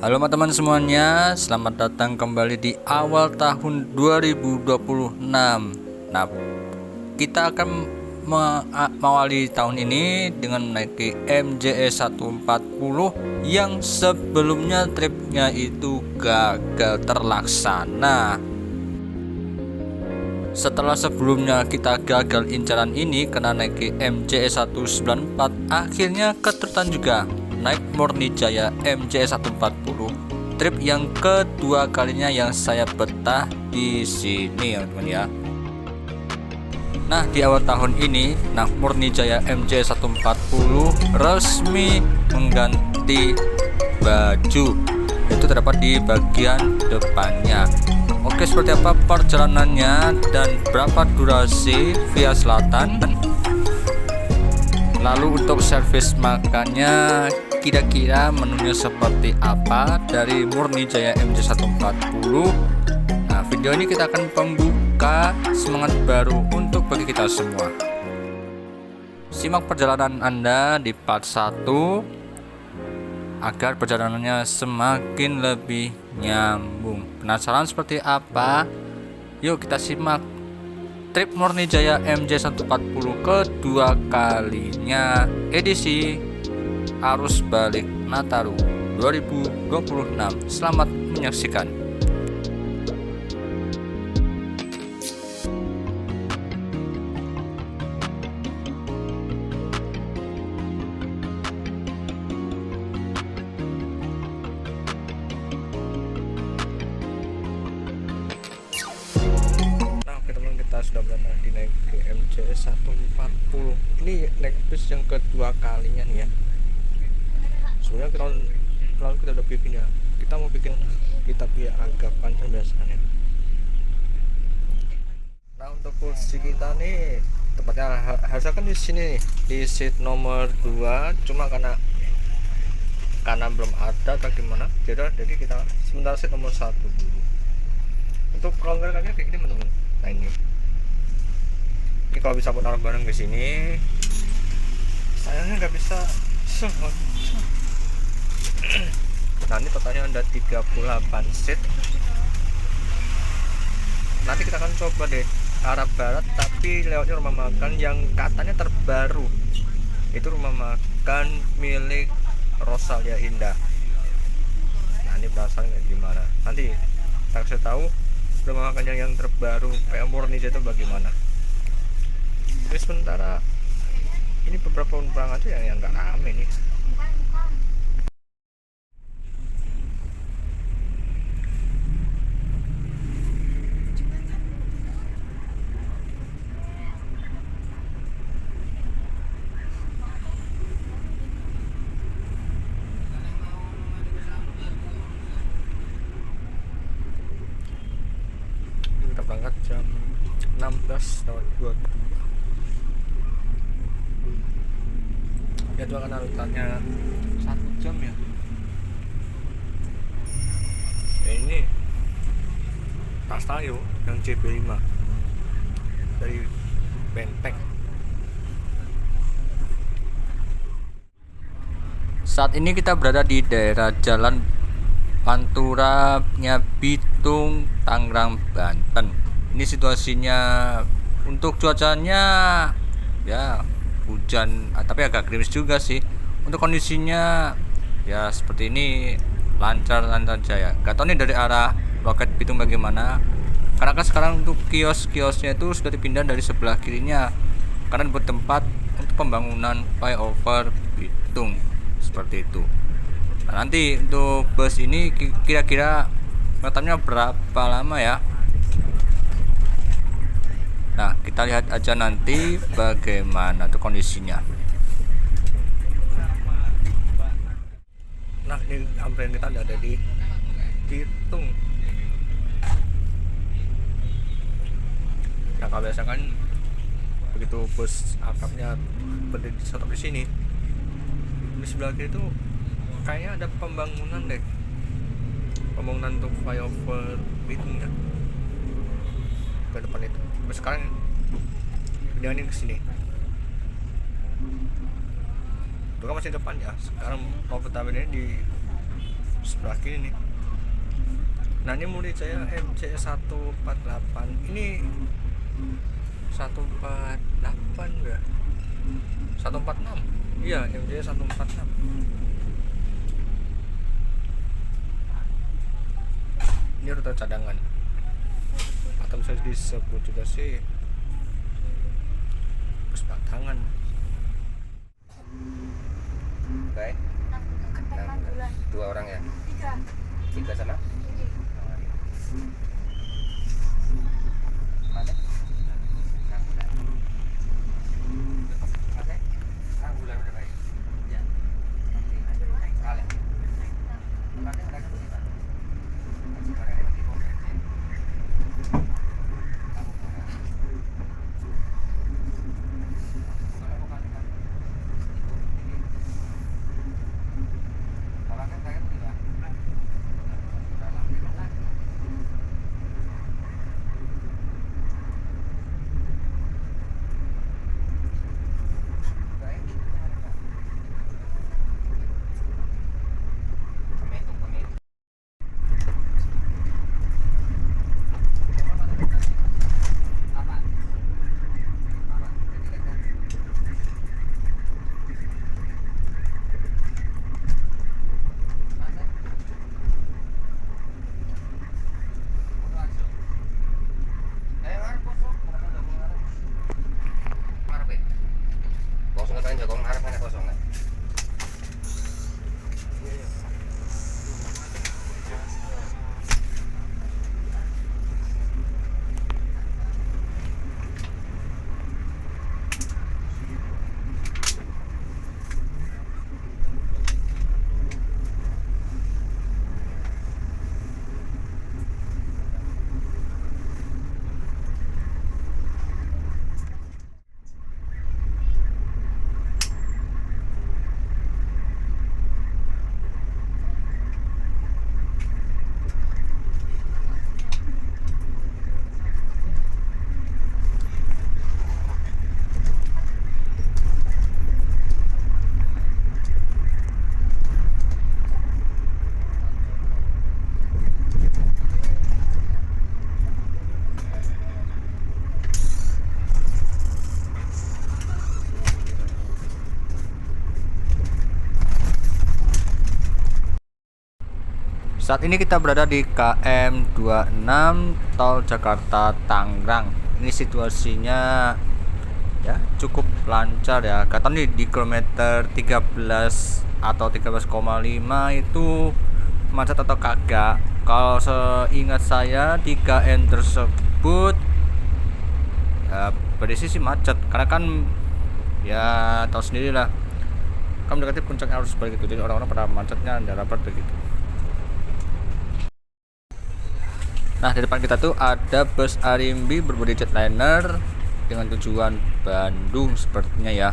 Halo teman-teman semuanya, selamat datang kembali di awal tahun 2026. Nah, kita akan mengawali tahun ini dengan menaiki MJE 140 yang sebelumnya tripnya itu gagal terlaksana. Setelah sebelumnya kita gagal incaran ini karena naiki MJE 194, akhirnya keturutan juga naik Murni Jaya MJE 140, trip yang kedua kalinya yang saya betah di sini ya teman ya. Nah, di awal tahun ini Murni Jaya MJE 140 resmi mengganti baju, itu terdapat di bagian depannya. Oke, seperti apa perjalanannya dan berapa durasi via selatan, lalu untuk servis makannya kira-kira menunya seperti apa dari Murni Jaya MJE 140. Nah, video ini kita akan pembuka semangat baru untuk bagi kita semua. Simak perjalanan Anda di part 1 agar perjalanannya semakin lebih nyambung. Penasaran seperti apa? Yuk kita simak trip Murni Jaya MJE 140 kedua kalinya, edisi arus balik Nataru 2026. Selamat menyaksikan. Kita sudah berada di naik ke MJE 140. Ini naik bis yang kedua kalinya nih ya. Sebenarnya kalau kita udah bikin ya, kita mau bikin kitab ya agak panjang biasanya. Nah, untuk kursi kita nih tepatnya harusnya kan di sini nih, di seat nomor 2, cuma karena belum ada atau gimana, jadi kita sementara seat nomor 1 dulu. Untuk kelonggarannya kayak gini teman-teman. Nah, ini kalau bisa taruh bareng ke sini, sayangnya nggak bisa. Nah, ini totalnya ada 38 seat. Nanti kita akan coba deh arah barat, tapi lewatnya rumah makan yang katanya terbaru. Itu rumah makan milik Rosalia Indah. Nah, ini berasalnya gimana? Nanti kita kasih tahu rumah makan yang terbaru kayak Murni itu bagaimana. Jadi sementara ini beberapa penumpang aja yang nggak rame nih. Kita berangkat jam 16.22. Jadwal kan urutannya 1 jam ya. Ini tas tayo yang CB5 dari Benteng. Saat ini kita berada di daerah Jalan Pantura Bitung, Tangerang, Banten. Ini situasinya untuk cuacanya ya hujan, tapi agak gerimis juga sih. Untuk kondisinya ya seperti ini, lancar aja ya. Gak tau nih dari arah loket Bitung bagaimana, karena kan sekarang untuk kios-kiosnya itu sudah dipindah dari sebelah kirinya karena bertempat untuk pembangunan flyover Bitung seperti itu. Nah, nanti untuk bus ini kira-kira matanya berapa lama ya? Nah, kita lihat aja nanti bagaimana tuh kondisinya. Nah, ini amperan kita ada di Bitung. Nah, kalau biasa kan begitu bus akapnya berdiri stop di sini, di sebelah kiri itu kayaknya ada pembangunan deh, pembangunan untuk flyover Bitung ya, ke depan itu. Sekarang pindahin ke sini. Itu kan masih depan ya. Sekarang mau pertama ini di sebelah kiri nih. Nah ini Murni Jaya MJ 148, ini 148 enggak? 146. Iya, MJ 146. Ini rute cadangan. Atau bisa disebut juga sih bus batangan. Baik. 2 orang ya? 3 sana? Mana? Bulan udah baik. Ya. Kalian. Pakai mereka berapa? Masih pakai di komplek. Kamu mana? Kalau mau kan. Kalau kan saya berapa? Dalam di mana? Kosong kan Jogong harap mana kosong kan? Saat ini kita berada di KM 26 Tol Jakarta Tangerang. Ini situasinya ya cukup lancar ya. Kata nih di kilometer 13 atau 13,5 itu macet atau kagak. Kalau seingat saya di KM tersebut ya berisi sih macet, karena kan ya tahu sendiri lah, kan mendekati puncak arus balik itu, jadi orang-orang pada macetnya dan rapat begitu. Nah di depan kita tuh ada bus Arimbi berbodi jetliner dengan tujuan Bandung sepertinya ya.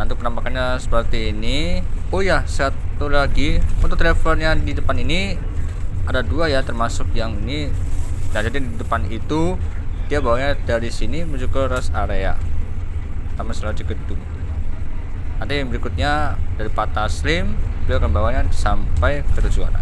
Nanti penampakannya seperti ini. Oh ya, satu lagi untuk drivernya di depan ini ada 2 ya, termasuk yang ini. Nah jadi di depan itu dia bawanya dari sini menuju ke rest area Taman Selaju Gedung. Nanti yang berikutnya dari Pak Taslim, beliau akan bawanya sampai ke tujuan.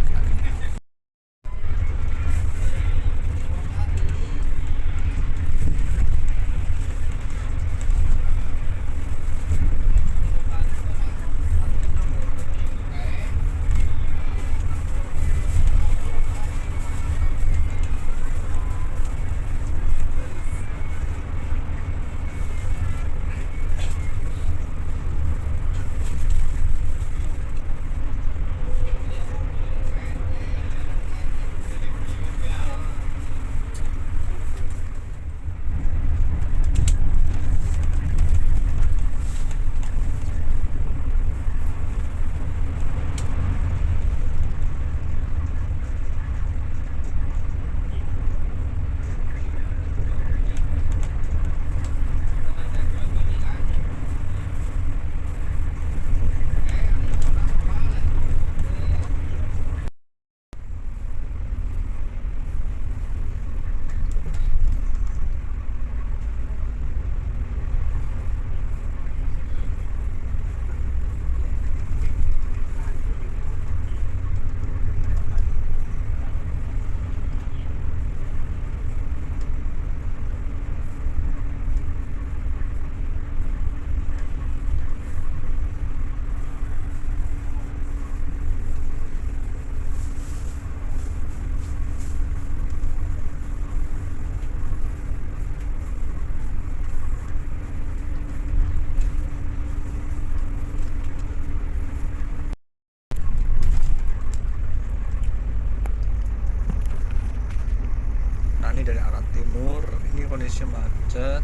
kondisi macet,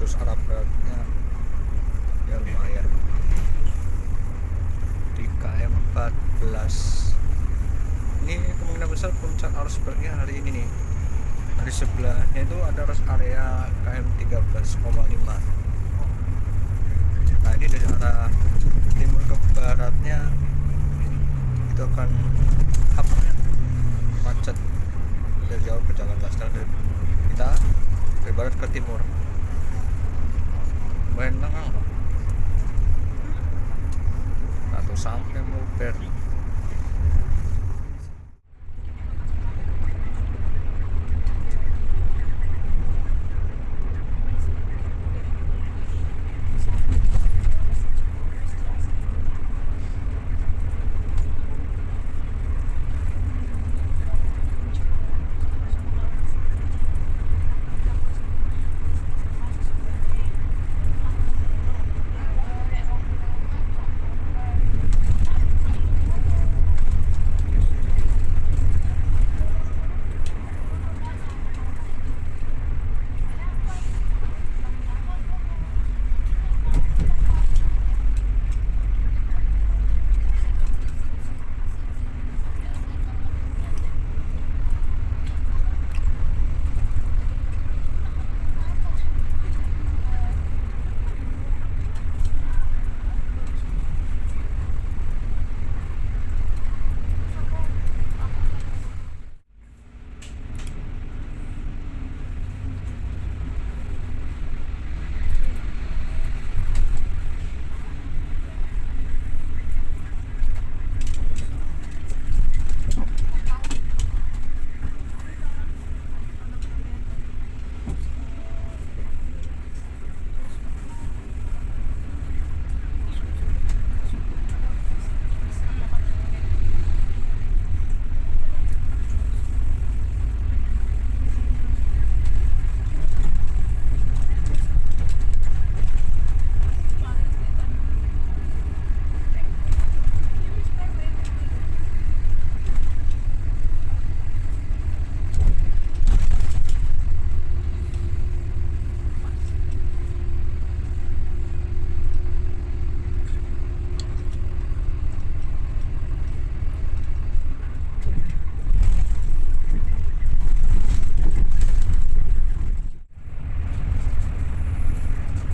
terus arah baratnya ya lumayan di KM 14. Ini kemungkinan besar puncak arus baliknya hari ini nih. Di sebelahnya itu ada rest area KM 13,5. Nah ini dari arah timur ke baratnya itu akan macet dari jauh ke Jakarta. Sekarang dari kita dari barat ke timur lumayan lengang atau sampai Mober.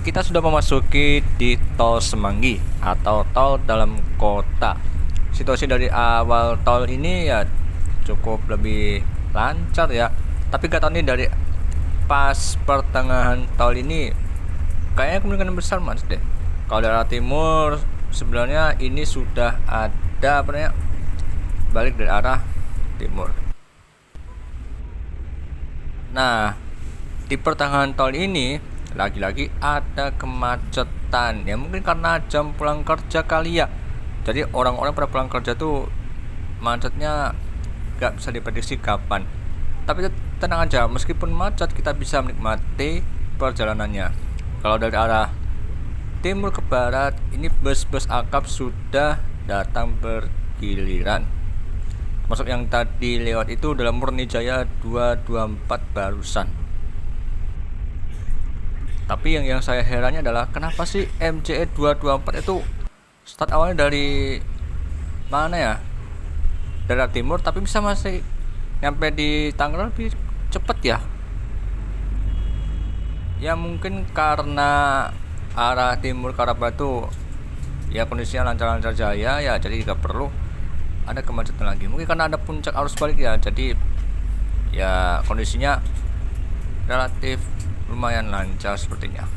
Kita sudah memasuki di tol Semanggi atau tol dalam kota. Situasi dari awal tol ini ya cukup lebih lancar ya. Tapi gak tahu nih dari pas pertengahan tol ini kayaknya kemungkinan besar mas deh. Kalau dari arah timur sebenarnya ini sudah ada apa namanya balik dari arah timur. Nah di pertengahan tol ini lagi-lagi ada kemacetan ya, mungkin karena jam pulang kerja kali ya. Jadi orang-orang pada pulang kerja tuh macetnya gak bisa diprediksi kapan. Tapi tenang aja, meskipun macet kita bisa menikmati perjalanannya. Kalau dari arah timur ke barat ini bus-bus akap sudah datang bergiliran. Masuk yang tadi lewat itu dalam Murni Jaya 224 barusan. Tapi yang saya herannya adalah kenapa sih MJE 224 itu start awalnya dari mana ya? Dari arah timur tapi bisa masih nyampe di Tangerang lebih cepet ya. Ya mungkin karena arah timur ke arah barat itu ya kondisinya lancar-lancar jaya ya, jadi tidak perlu ada kemacetan lagi. Mungkin karena ada puncak arus balik ya, jadi ya kondisinya relatif lumayan lancar sepertinya.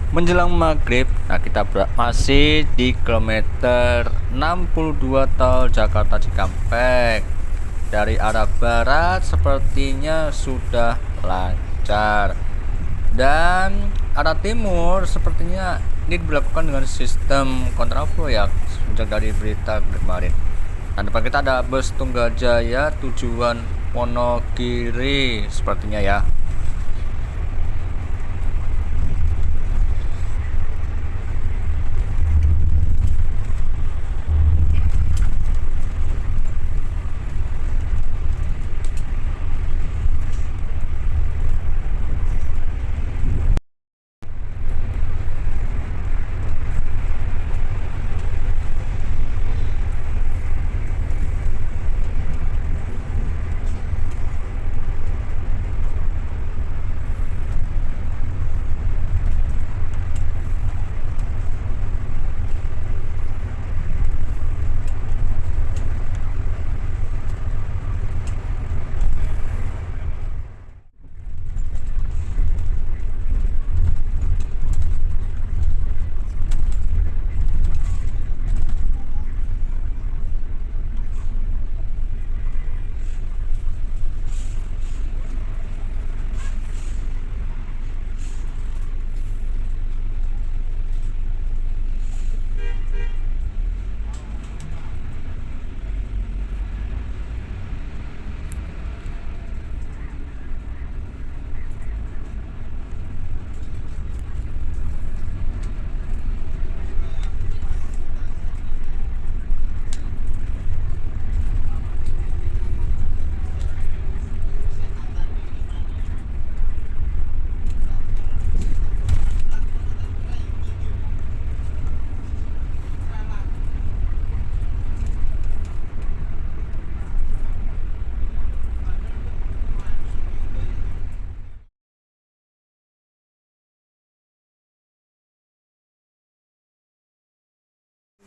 menjelang maghrib. Nah, kita masih di kilometer 62 tol Jakarta Cikampek. Dari arah barat sepertinya sudah lancar, dan arah timur sepertinya ini dilakukan dengan sistem kontraflow ya, sejak dari berita kemarin. Nah, depan kita ada bus Tunggal Jaya tujuan Wonogiri sepertinya ya.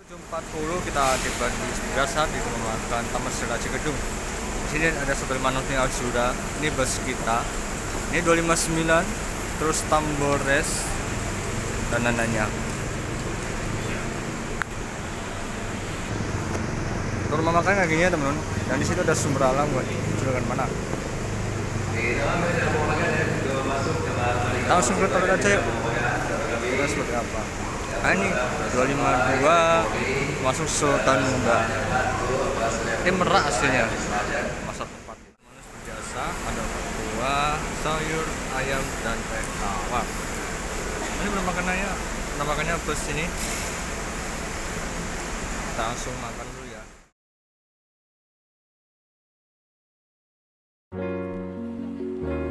Jam 40 kita tiba di biasa di Perumahan Taman Serta Cikedung. Di sini ada satu Manusnya Azura. Ini bus kita. Ini 259, terus Tambores dan lain-lainnya. Rumah makan kayak gini ya teman-teman. Dan di situ ada sumber alam buat juragan mana. Kita langsung ke toilet aja yuk. Kita seperti apa? Nah, ini 252 masuk Sultan Muda. Ini merak aslinya. Masa tempat Manus berjasa, ada buah, sayur, ayam, dan teh tawar. Ini belum makannya bus ini. Kita langsung makan dulu ya.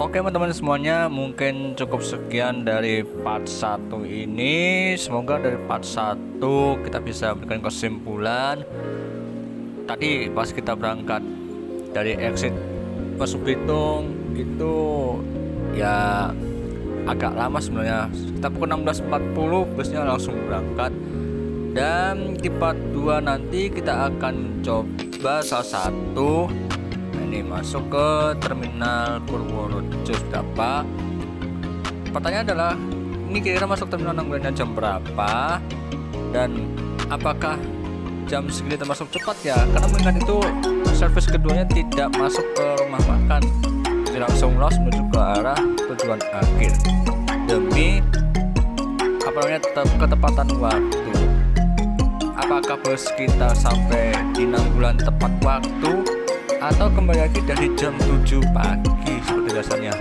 Oke teman-teman semuanya, mungkin cukup sekian dari part 1 ini. Semoga dari part 1 kita bisa berikan kesimpulan. Tadi pas kita berangkat dari exit Pasar Bitung itu ya agak lama sebenarnya. Kita pukul 16.40 busnya langsung berangkat. Dan di part 2 nanti kita akan coba salah satu ini masuk ke terminal Purworejo berapa. Pertanyaan adalah ini kira-kira masuk terminal nanggulannya jam berapa, dan apakah jam segini termasuk cepat ya, karena mengingat itu servis keduanya tidak masuk ke rumah makan, jadi langsung los menuju ke arah tujuan akhir demi ketepatan waktu. Apakah bus kita sampai di Nanggulan tepat waktu atau kembali lagi dari jam 7 pagi seperti biasanya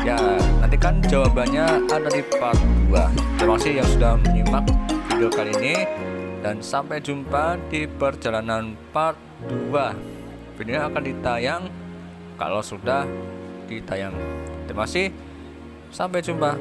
ya? Nantikan jawabannya ada di part 2. Terima kasih yang sudah menyimak video kali ini, dan sampai jumpa di perjalanan part 2. Videonya akan ditayang kalau sudah ditayang. Terima kasih, sampai jumpa.